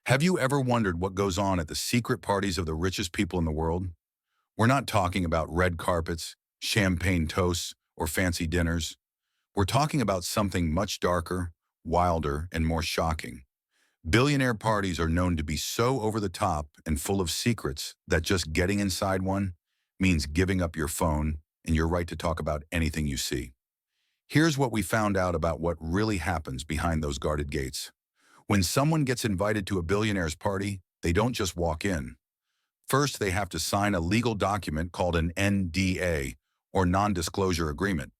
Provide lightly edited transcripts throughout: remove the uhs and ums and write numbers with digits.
Have you ever wondered what goes on at the secret parties of the richest people in the world? We're not talking about red carpets, champagne toasts, or fancy dinners. We're talking about something much darker, wilder, and more shocking. Billionaire parties are known to be so over the top and full of secrets that just getting inside one means giving up your phone and your right to talk about anything you see. Here's what we found out about what really happens behind those guarded gates. When someone gets invited to a billionaire's party, they don't just walk in. First, they have to sign a legal document called an NDA, or non-disclosure agreement.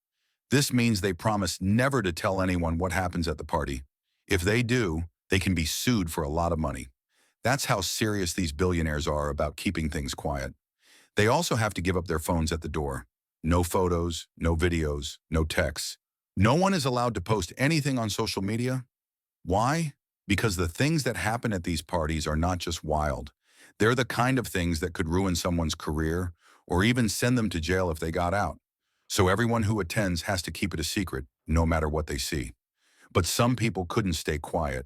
This means they promise never to tell anyone what happens at the party. If they do, they can be sued for a lot of money. That's how serious these billionaires are about keeping things quiet. They also have to give up their phones at the door. No photos, no videos, no texts. No one is allowed to post anything on social media. Why? Because the things that happen at these parties are not just wild. They're the kind of things that could ruin someone's career or even send them to jail if they got out. So everyone who attends has to keep it a secret, no matter what they see. But some people couldn't stay quiet.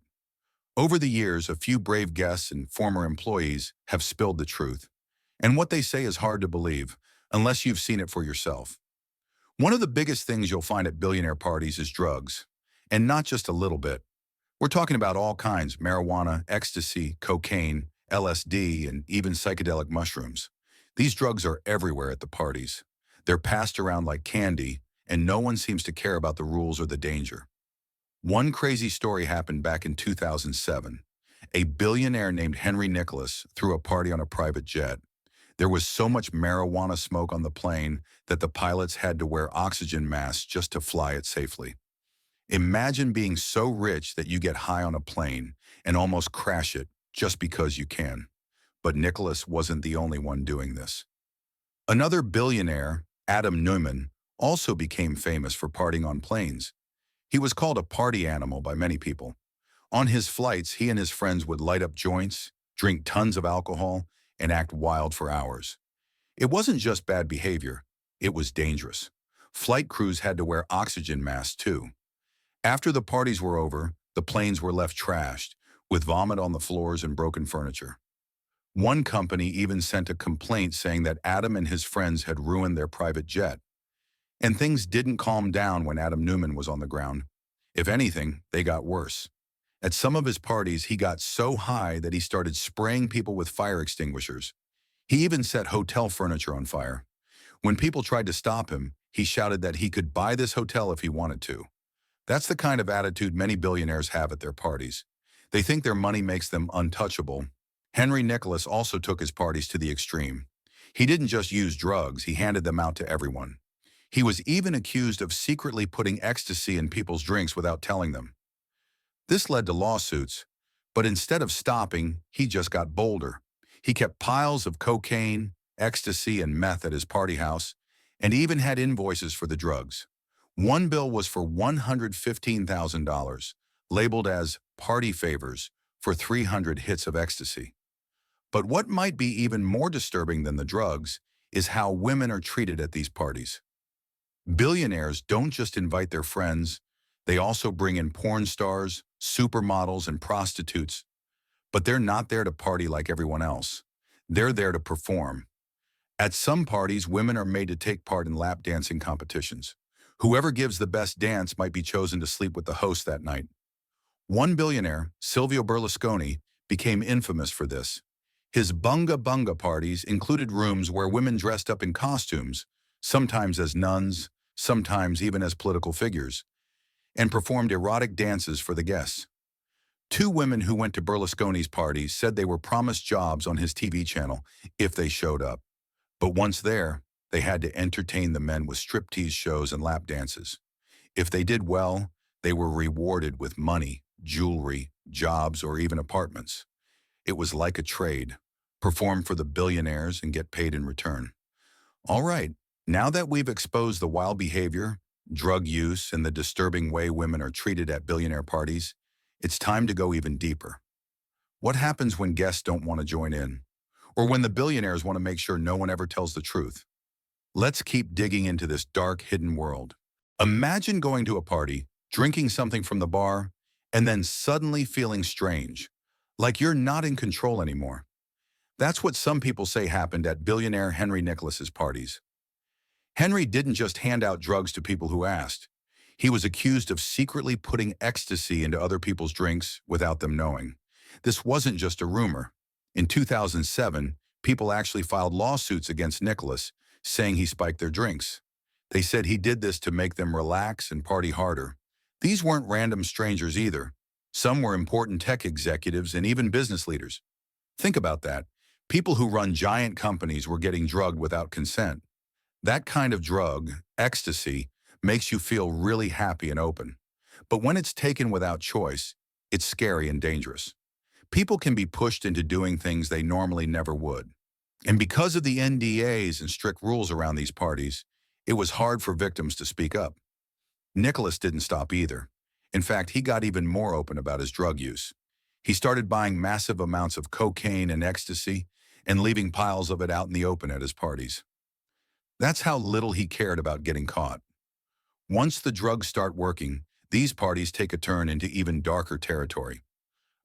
Over the years, a few brave guests and former employees have spilled the truth. And what they say is hard to believe, unless you've seen it for yourself. One of the biggest things you'll find at billionaire parties is drugs. And not just a little bit. We're talking about all kinds: marijuana, ecstasy, cocaine, LSD, and even psychedelic mushrooms. These drugs are everywhere at the parties. They're passed around like candy, and no one seems to care about the rules or the danger. One crazy story happened back in 2007. A billionaire named Henry Nicholas threw a party on a private jet. There was so much marijuana smoke on the plane that the pilots had to wear oxygen masks just to fly it safely. Imagine being so rich that you get high on a plane and almost crash it just because you can. But Nicholas wasn't the only one doing this. Another billionaire, Adam Neumann, also became famous for partying on planes. He was called a party animal by many people. On his flights, he and his friends would light up joints, drink tons of alcohol, and act wild for hours. It wasn't just bad behavior, it was dangerous. Flight crews had to wear oxygen masks too. After the parties were over, the planes were left trashed, with vomit on the floors and broken furniture. One company even sent a complaint saying that Adam and his friends had ruined their private jet. And things didn't calm down when Adam Neumann was on the ground. If anything, they got worse. At some of his parties, he got so high that he started spraying people with fire extinguishers. He even set hotel furniture on fire. When people tried to stop him, he shouted that he could buy this hotel if he wanted to. That's the kind of attitude many billionaires have at their parties. They think their money makes them untouchable. Henry Nicholas also took his parties to the extreme. He didn't just use drugs, he handed them out to everyone. He was even accused of secretly putting ecstasy in people's drinks without telling them. This led to lawsuits, but instead of stopping, he just got bolder. He kept piles of cocaine, ecstasy, and meth at his party house, and even had invoices for the drugs. One bill was for $115,000, labeled as party favors for 300 hits of ecstasy. But what might be even more disturbing than the drugs is how women are treated at these parties. Billionaires don't just invite their friends, they also bring in porn stars, supermodels, and prostitutes. But they're not there to party like everyone else. They're there to perform. At some parties, women are made to take part in lap dancing competitions. Whoever gives the best dance might be chosen to sleep with the host that night. One billionaire, Silvio Berlusconi, became infamous for this. His bunga bunga parties included rooms where women dressed up in costumes, sometimes as nuns, sometimes even as political figures, and performed erotic dances for the guests. Two women who went to Berlusconi's parties said they were promised jobs on his TV channel if they showed up. But once there, they had to entertain the men with striptease shows and lap dances. If they did well, they were rewarded with money, jewelry, jobs, or even apartments. It was like a trade. Perform for the billionaires and get paid in return. All right, now that we've exposed the wild behavior, drug use, and the disturbing way women are treated at billionaire parties, it's time to go even deeper. What happens when guests don't want to join in? Or when the billionaires want to make sure no one ever tells the truth? Let's keep digging into this dark, hidden world. Imagine going to a party, drinking something from the bar, and then suddenly feeling strange, like you're not in control anymore. That's what some people say happened at billionaire Henry Nicholas's parties. Henry didn't just hand out drugs to people who asked. He was accused of secretly putting ecstasy into other people's drinks without them knowing. This wasn't just a rumor. In 2007, people actually filed lawsuits against Nicholas, saying he spiked their drinks. They said he did this to make them relax and party harder. These weren't random strangers either. Some were important tech executives and even business leaders. Think about that. People who run giant companies were getting drugged without consent. That kind of drug, ecstasy, makes you feel really happy and open. But when it's taken without choice, it's scary and dangerous. People can be pushed into doing things they normally never would. And because of the NDAs and strict rules around these parties, it was hard for victims to speak up. Nicholas didn't stop either. In fact, he got even more open about his drug use. He started buying massive amounts of cocaine and ecstasy and leaving piles of it out in the open at his parties. That's how little he cared about getting caught. Once the drugs start working, these parties take a turn into even darker territory.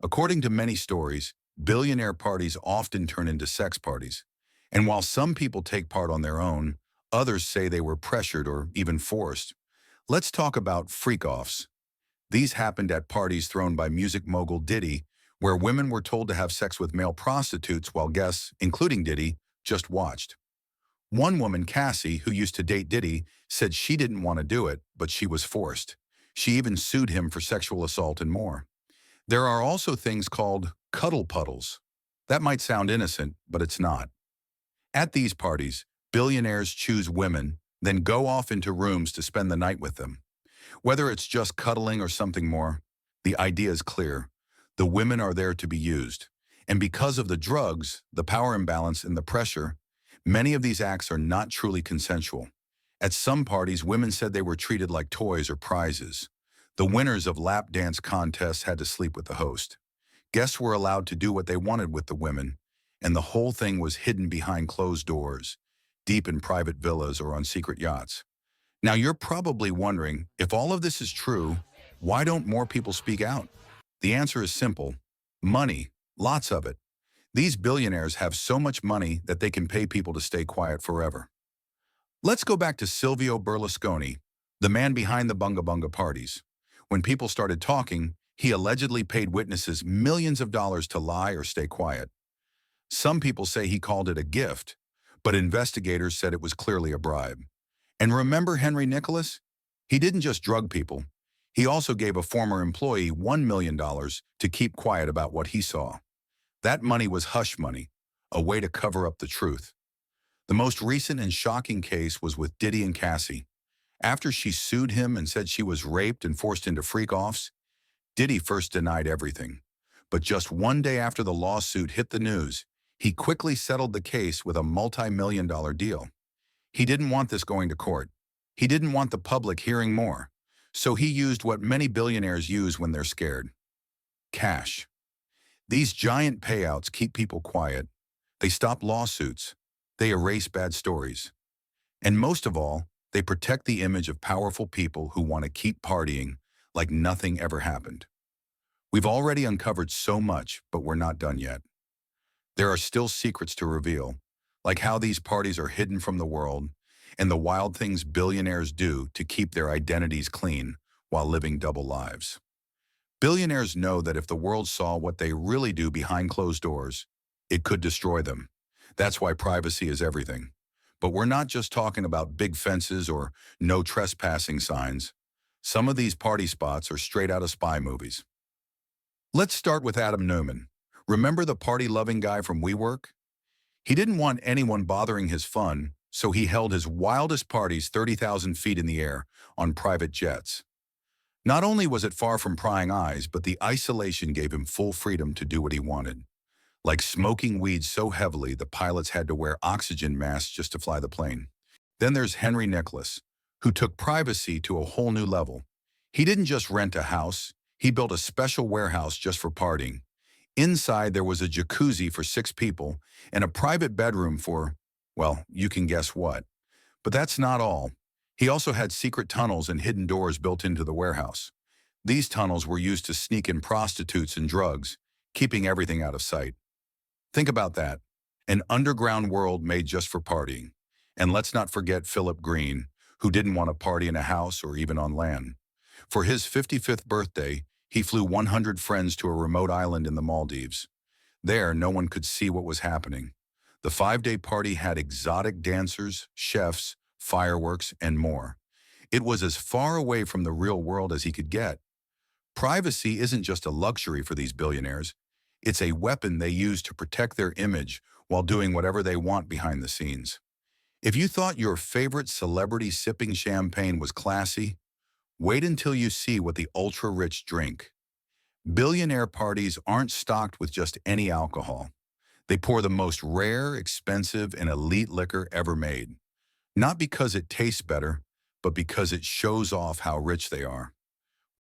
According to many stories, billionaire parties often turn into sex parties. And while some people take part on their own, others say they were pressured or even forced. Let's talk about freak-offs. These happened at parties thrown by music mogul Diddy, where women were told to have sex with male prostitutes while guests, including Diddy, just watched. One woman, Cassie, who used to date Diddy, said she didn't want to do it, but she was forced. She even sued him for sexual assault and more. There are also things called cuddle puddles. That might sound innocent, but it's not. At these parties, billionaires choose women, then go off into rooms to spend the night with them. Whether it's just cuddling or something more, the idea is clear. The women are there to be used. And because of the drugs, the power imbalance, and the pressure, many of these acts are not truly consensual. At some parties, women said they were treated like toys or prizes. The winners of lap dance contests had to sleep with the host. Guests were allowed to do what they wanted with the women, and the whole thing was hidden behind closed doors, deep in private villas or on secret yachts. Now you're probably wondering, if all of this is true, why don't more people speak out? The answer is simple. Money. Lots of it. These billionaires have so much money that they can pay people to stay quiet forever. Let's go back to Silvio Berlusconi, the man behind the Bunga Bunga parties. When people started talking, he allegedly paid witnesses millions of dollars to lie or stay quiet. Some people say he called it a gift, but investigators said it was clearly a bribe. And remember Henry Nicholas? He didn't just drug people. He also gave a former employee $1 million to keep quiet about what he saw. That money was hush money, a way to cover up the truth. The most recent and shocking case was with Diddy and Cassie. After she sued him and said she was raped and forced into freak-offs, Diddy first denied everything. But just one day after the lawsuit hit the news, he quickly settled the case with a multi-million-dollar deal. He didn't want this going to court. He didn't want the public hearing more. So he used what many billionaires use when they're scared. Cash. These giant payouts keep people quiet. They stop lawsuits. They erase bad stories. And most of all, they protect the image of powerful people who want to keep partying like nothing ever happened. We've already uncovered so much, but we're not done yet. There are still secrets to reveal, like how these parties are hidden from the world and the wild things billionaires do to keep their identities clean while living double lives. Billionaires know that if the world saw what they really do behind closed doors, it could destroy them. That's why privacy is everything. But we're not just talking about big fences or no trespassing signs. Some of these party spots are straight out of spy movies. Let's start with Adam Neumann. Remember the party-loving guy from WeWork? He didn't want anyone bothering his fun, so he held his wildest parties 30,000 feet in the air on private jets. Not only was it far from prying eyes, but the isolation gave him full freedom to do what he wanted. Like smoking weed so heavily the pilots had to wear oxygen masks just to fly the plane. Then there's Henry Nicholas, who took privacy to a whole new level. He didn't just rent a house, he built a special warehouse just for partying. Inside there was a jacuzzi for 6 people and a private bedroom for, well, you can guess what. But that's not all. He also had secret tunnels and hidden doors built into the warehouse. These tunnels were used to sneak in prostitutes and drugs, keeping everything out of sight. Think about that. An underground world made just for partying. And let's not forget Philip Green, who didn't want to party in a house or even on land. For his 55th birthday, he flew 100 friends to a remote island in the Maldives. There, no one could see what was happening. The 5-day party had exotic dancers, chefs, fireworks, and more. It was as far away from the real world as he could get. Privacy isn't just a luxury for these billionaires. It's a weapon they use to protect their image while doing whatever they want behind the scenes. If you thought your favorite celebrity sipping champagne was classy, wait until you see what the ultra-rich drink. Billionaire parties aren't stocked with just any alcohol. They pour the most rare, expensive, and elite liquor ever made. Not because it tastes better, but because it shows off how rich they are.